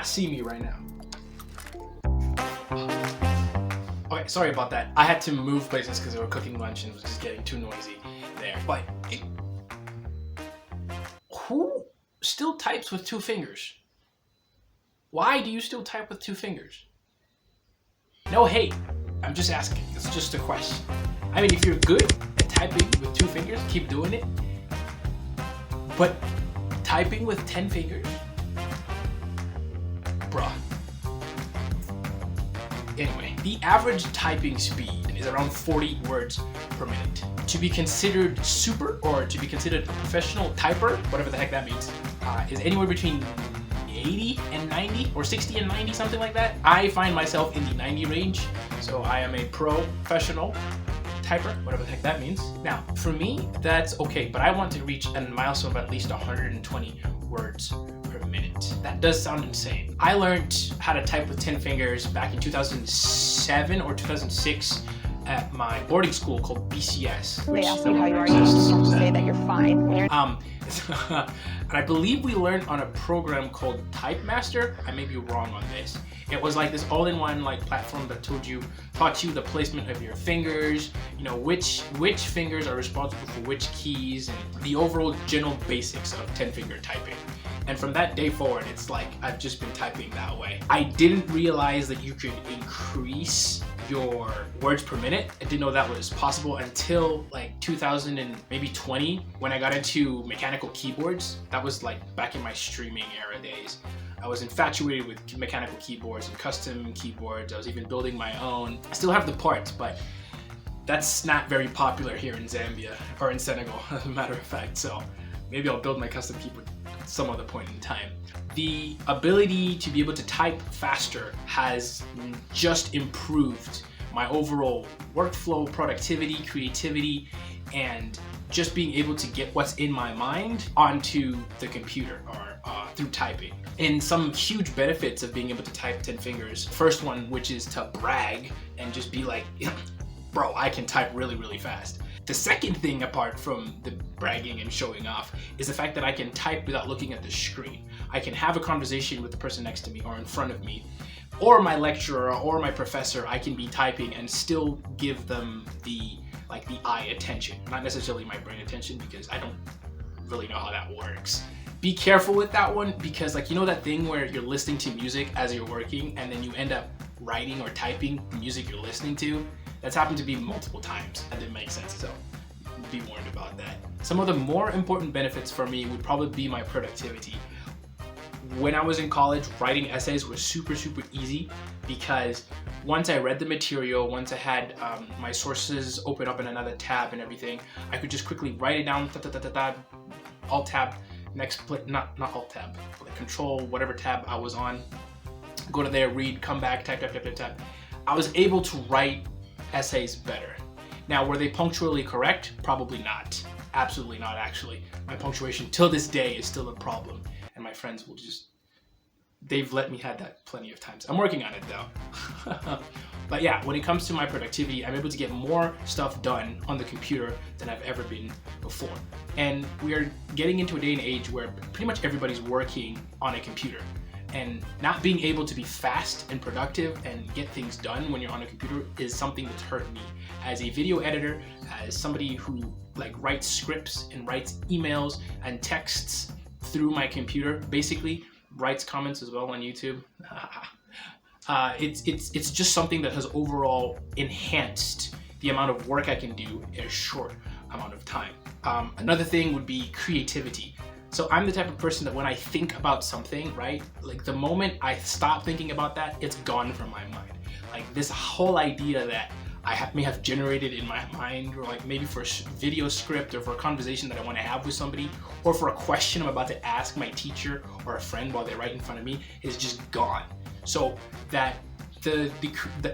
see me right now. Okay, sorry about that. I had to move places because we were cooking lunch and it was just getting too noisy there. But who still types with 2 fingers? Why do you still type with 2 fingers? No hate. I'm just asking. It's just a question. I mean, if you're good at typing with 2 fingers, keep doing it. But typing with 10 fingers? Bruh. Anyway, the average typing speed is around 40 words per minute. To be considered super or to be considered a professional typer, whatever the heck that means, is anywhere between 80 and 90 or 60 and 90, something like that. I find myself in the 90 range, so I am a professional typer, whatever the heck that means. Now, for me, that's okay, but I want to reach a milestone of at least 120 words per minute. That does sound insane. I learned how to type with 10 fingers back in 2007 or 2006 at my boarding school called BCS. They ask you how you are, you just have to say that you're fine. And I believe we learned on a program called Type Master. I may be wrong on this. It was like this all-in-one like platform that taught you the placement of your fingers, you know, which fingers are responsible for which keys, and the overall general basics of 10-finger typing. And from that day forward, it's like I've just been typing that way. I didn't realize that you could increase your words per minute. I didn't know that was possible until like 2000 and maybe 20 when I got into mechanical keyboards. That was like back in my streaming era days. I was infatuated with mechanical keyboards and custom keyboards. I was even building my own. I still have the parts, but that's not very popular here in Zambia or in Senegal, as a matter of fact. So maybe I'll build my custom keyboard at some other point in time. The ability to be able to type faster has just improved my overall workflow, productivity, creativity, and just being able to get what's in my mind onto the computer or through typing. And some huge benefits of being able to type 10 fingers. First one, which is to brag and just be like, bro, I can type really, really fast. The second thing, apart from the bragging and showing off, is the fact that I can type without looking at the screen. I can have a conversation with the person next to me or in front of me, or my lecturer or my professor. I can be typing and still give them the eye attention, not necessarily my brain attention, because I don't really know how that works. Be careful with that one, because like, you know that thing where you're listening to music as you're working and then you end up writing or typing the music you're listening to? That's happened to me multiple times. That didn't make sense, so be warned about that. Some of the more important benefits for me would probably be my productivity. When I was in college, writing essays was super, super easy, because once I read the material, once I had my sources open up in another tab and everything, I could just quickly write it down, alt tab, next, not alt tab, but control whatever tab I was on, go to there, read, come back, type. I was able to write essays better. Now, were they punctually correct? Probably not. Absolutely not, actually. My punctuation till this day is still a problem, and my friends will they've let me have that plenty of times. I'm working on it though. But yeah, when it comes to my productivity, I'm able to get more stuff done on the computer than I've ever been before. And we are getting into a day and age where pretty much everybody's working on a computer. And not being able to be fast and productive and get things done when you're on a computer is something that's hurt me. As a video editor, as somebody who writes scripts and writes emails and texts through my computer, basically writes comments as well on YouTube. It's just something that has overall enhanced the amount of work I can do in a short amount of time. Another thing would be creativity. So I'm the type of person that when I think about something, right, like the moment I stop thinking about that, it's gone from my mind. Like this whole idea that I may have generated in my mind, or like maybe for a video script or for a conversation that I want to have with somebody, or for a question I'm about to ask my teacher or a friend while they're right in front of me, is just gone. So that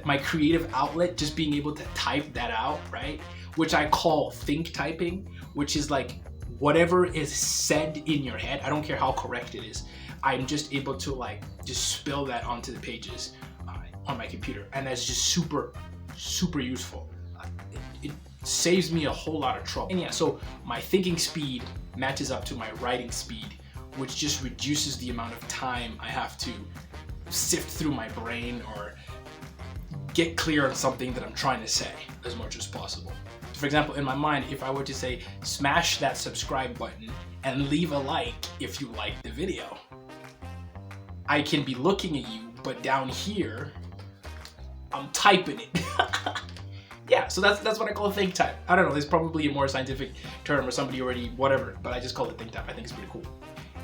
my creative outlet, just being able to type that out, right, which I call think typing, which is like whatever is said in your head, I don't care how correct it is, I'm just able to just spill that onto the pages on my computer, and that's just super useful. It saves me a whole lot of trouble. And yeah, so my thinking speed matches up to my writing speed, which just reduces the amount of time I have to sift through my brain or get clear on something that I'm trying to say as much as possible. For example, in my mind, if I were to say, smash that subscribe button and leave a like if you like the video, I can be looking at you, but down here, I'm typing it. Yeah, so that's what I call a think type. I don't know, there's probably a more scientific term or somebody already, whatever, but I just call it think type. I think it's pretty cool.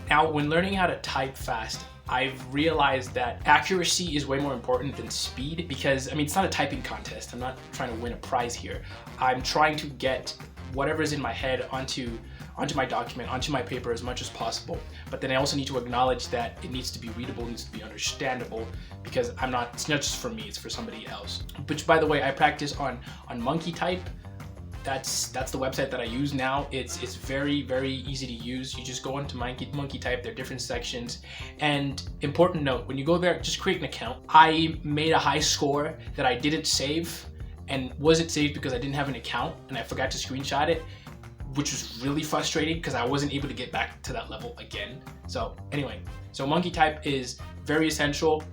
Now, when learning how to type fast, I've realized that accuracy is way more important than speed because, I mean, it's not a typing contest. I'm not trying to win a prize here. I'm trying to get whatever's in my head onto my document, onto my paper as much as possible. But then I also need to acknowledge that it needs to be readable, it needs to be understandable, because it's not just for me, it's for somebody else. Which, by the way, I practice on monkeytype. That's the website that I use now. It's very, very easy to use. You just go onto monkeytype, there are different sections. And important note, when you go there, just create an account. I made a high score that I didn't save, and wasn't saved because I didn't have an account and I forgot to screenshot it, which was really frustrating because I wasn't able to get back to that level again. So anyway, so monkeytype is very essential.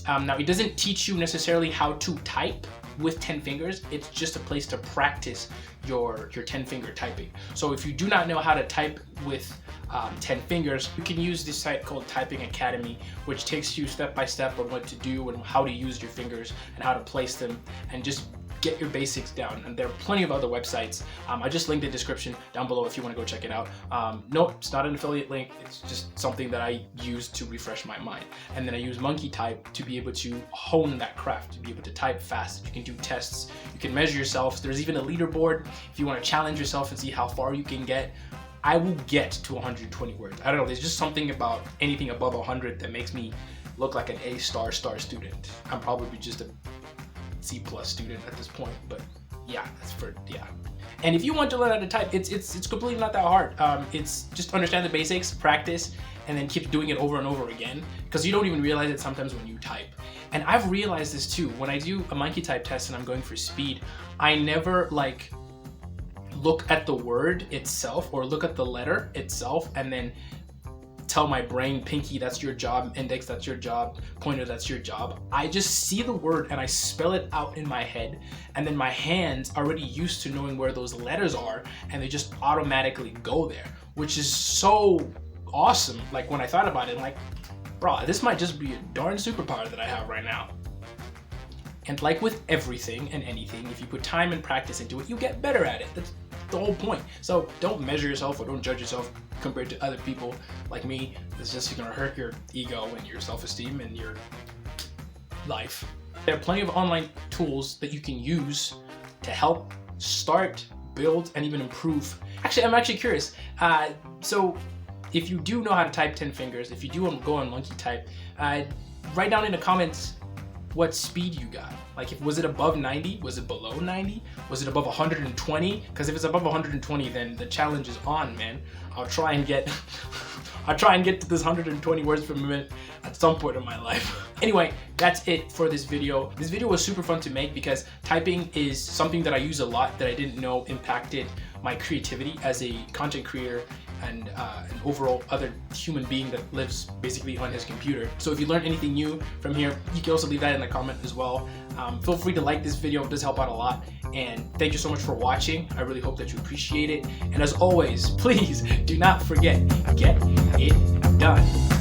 Now, it doesn't teach you necessarily how to type with 10 fingers. It's just a place to practice your 10-finger typing. So if you do not know how to type with 10 fingers, you can use this site called Typing Academy, which takes you step by step on what to do and how to use your fingers and how to place them and just get your basics down. And there are plenty of other websites. I just linked the description down below if you want to go check it out. Nope, it's not an affiliate link. It's just something that I use to refresh my mind. And then I use monkeytype to be able to hone that craft, to be able to type fast. You can do tests, you can measure yourself. There's even a leaderboard if you want to challenge yourself and see how far you can get. I will get to 120 words. I don't know, there's just something about anything above 100 that makes me look like an A star student. I'm probably just a C+ student at this point, but yeah, yeah. And if you want to learn how to type, it's completely not that hard. It's just understand the basics, practice, and then keep doing it over and over again, because you don't even realize it sometimes when you type. And I've realized this too. When I do a monkeytype test and I'm going for speed, I never like look at the word itself or look at the letter itself and then tell my brain, pinky, that's your job, index, that's your job, pointer, that's your job. I just see the word and I spell it out in my head, and then my hands are already used to knowing where those letters are, and they just automatically go there, which is so awesome. Like, when I thought about it, I'm like, bro, this might just be a darn superpower that I have right now. And like with everything and anything, if you put time and practice into it, you get better at it. That's the whole point. So don't measure yourself or don't judge yourself compared to other people like me. It's just gonna hurt your ego and your self-esteem and your life. There are plenty of online tools that you can use to help start, build, and even improve. Actually, I'm actually curious. So if you do know how to type 10 fingers, if you do go on monkeytype, write down in the comments what speed you got. Like, was it above 90? Was it below 90? Was it above 120? Because if it's above 120, then the challenge is on, man. I'll try and get to this 120 words per minute at some point in my life. Anyway, that's it for this video. This video was super fun to make because typing is something that I use a lot that I didn't know impacted my creativity as a content creator and an overall other human being that lives basically on his computer. So if you learned anything new from here, you can also leave that in the comment as well. Feel free to like this video, it does help out a lot. And thank you so much for watching. I really hope that you appreciate it. And as always, please do not forget, get it done.